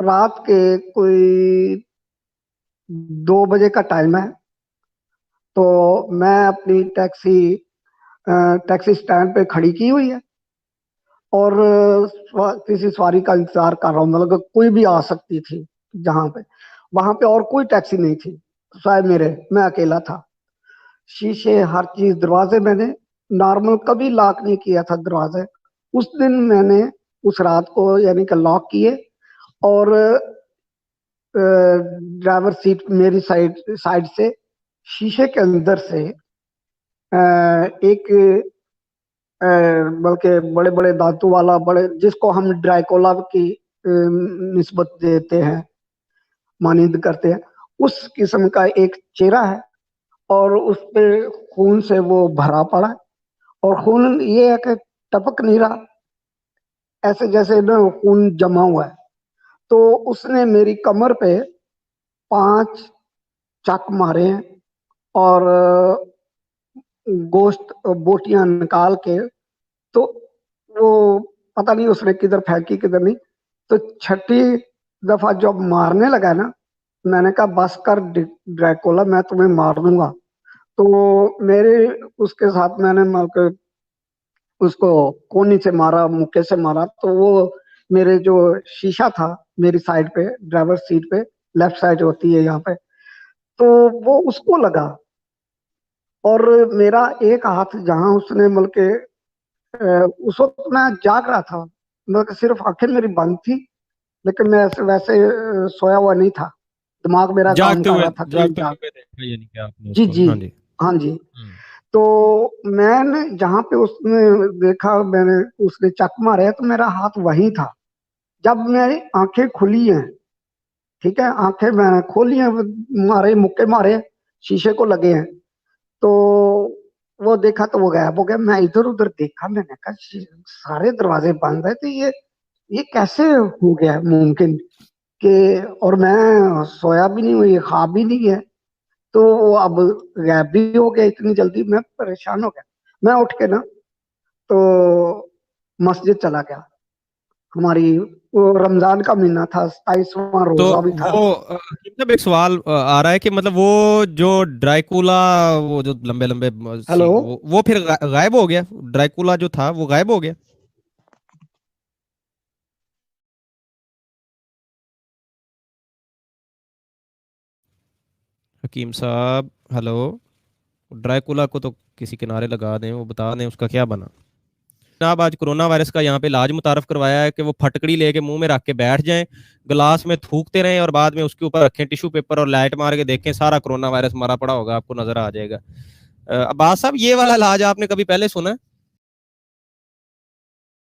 रात के कोई 2 बजे का टाइम है। तो मैं अपनी टैक्सी स्टैंड पे खड़ी की हुई है और किसी सवारी का इंतजार कर रहा हूँ, मतलब कोई भी आ सकती थी जहां पे। वहां पे और कोई टैक्सी नहीं थी, शायद मैं अकेला था। शीशे, हर चीज, दरवाजे मैंने नॉर्मल कभी लॉक नहीं किया था दरवाजे। उस दिन मैंने उस रात को यानी कि लॉक किए और ड्राइवर सीट मेरी साइड साइड से शीशे के अंदर से एक बल्कि बड़े बड़े दांतों वाला, बड़े जिसको हम ड्राइकोला की निस्बत देते हैं, मानिंद करते हैं, उस किस्म का एक चेहरा है और उस पे खून से वो भरा पड़ा है। और खून ये है कि टपक नहीं रहा, ऐसे जैसे ना खून जमा हुआ है। तो उसने मेरी कमर पे 5 चाक मारे हैं और गोश्त बोटियां निकाल के, तो वो पता नहीं उसने किधर फेंकी किधर नहीं। तो छठी दफा जब मारने लगा ना, मैंने कहा बस कर ड्रैकुला, मैं तुम्हें मार दूंगा। तो मेरे उसके साथ मैंने मतलब उसको कोनी से मारा, मुक्के से मारा, तो वो मेरे जो शीशा था मेरी साइड पे, ड्राइवर सीट पे, लेफ्ट साइड होती है यहाँ पे, तो वो उसको लगा। और मेरा एक हाथ जहां उसने मतलब के उस वक्त मैं जाग रहा था, मतलब कि सिर्फ आंखें मेरी बंद थी, लेकिन मैं ऐसे वैसे सोया हुआ नहीं था। दिमाग मेरा काम कर रहा था कि मैं जागते जाग। हुए देखा यानी कि आपने जी उसको। जी। हाँ जी। हाँ जी। हम्म। तो मैंने जहां पे उसने देखा, मैंने उसने चक मारे है, तो मेरा हाथ वहीं था। जब मेरी आंखें खुली हैं, ठीक है, आंखें मैंने खोली हैं, मारे मुक्के मारे, शीशे को लगे हैं, तो वो देखा तो वो गायब हो गया। मैं इधर उधर देखा, मैंने कहा सारे दरवाजे बंद है, तो ये कैसे हो गया है मुमकिन कि, और मैं सोया भी नहीं हूँ, ये ख्वाब भी नहीं है। तो वो अब गायब भी हो गया इतनी जल्दी, मैं परेशान हो गया। मैं उठ के ना, तो मस्जिद चला गया। हमारी वो रमजान का महीना था, 27वां तो रोजा भी था। वो मतलब एक सवाल आ रहा है कि मतलब वो जो ड्राइकुला, वो जो लंबे लंबे हेलो। सींग, वो फिर गायब हो गया? ड्राइकुला जो था वो गायब हो गया? हकीम साहब, हेलो। ड्राइकुला को तो किसी किनारे लगा दें, वो बता दें उसका क्या बना। जनाब, आज कोरोना वायरस का यहाँ पे इलाज मुतारफ करवाया है कि वो फटकड़ी लेके मुंह में रख के बैठ जाएं, गिलास में थूकते रहें और बाद में उसके ऊपर रखें टिश्यू पेपर और लाइट मार के देखें, सारा कोरोना वायरस मारा पड़ा होगा, आपको नजर आ जाएगा। अब्बास साहब, ये वाला इलाज आपने कभी पहले सुना है?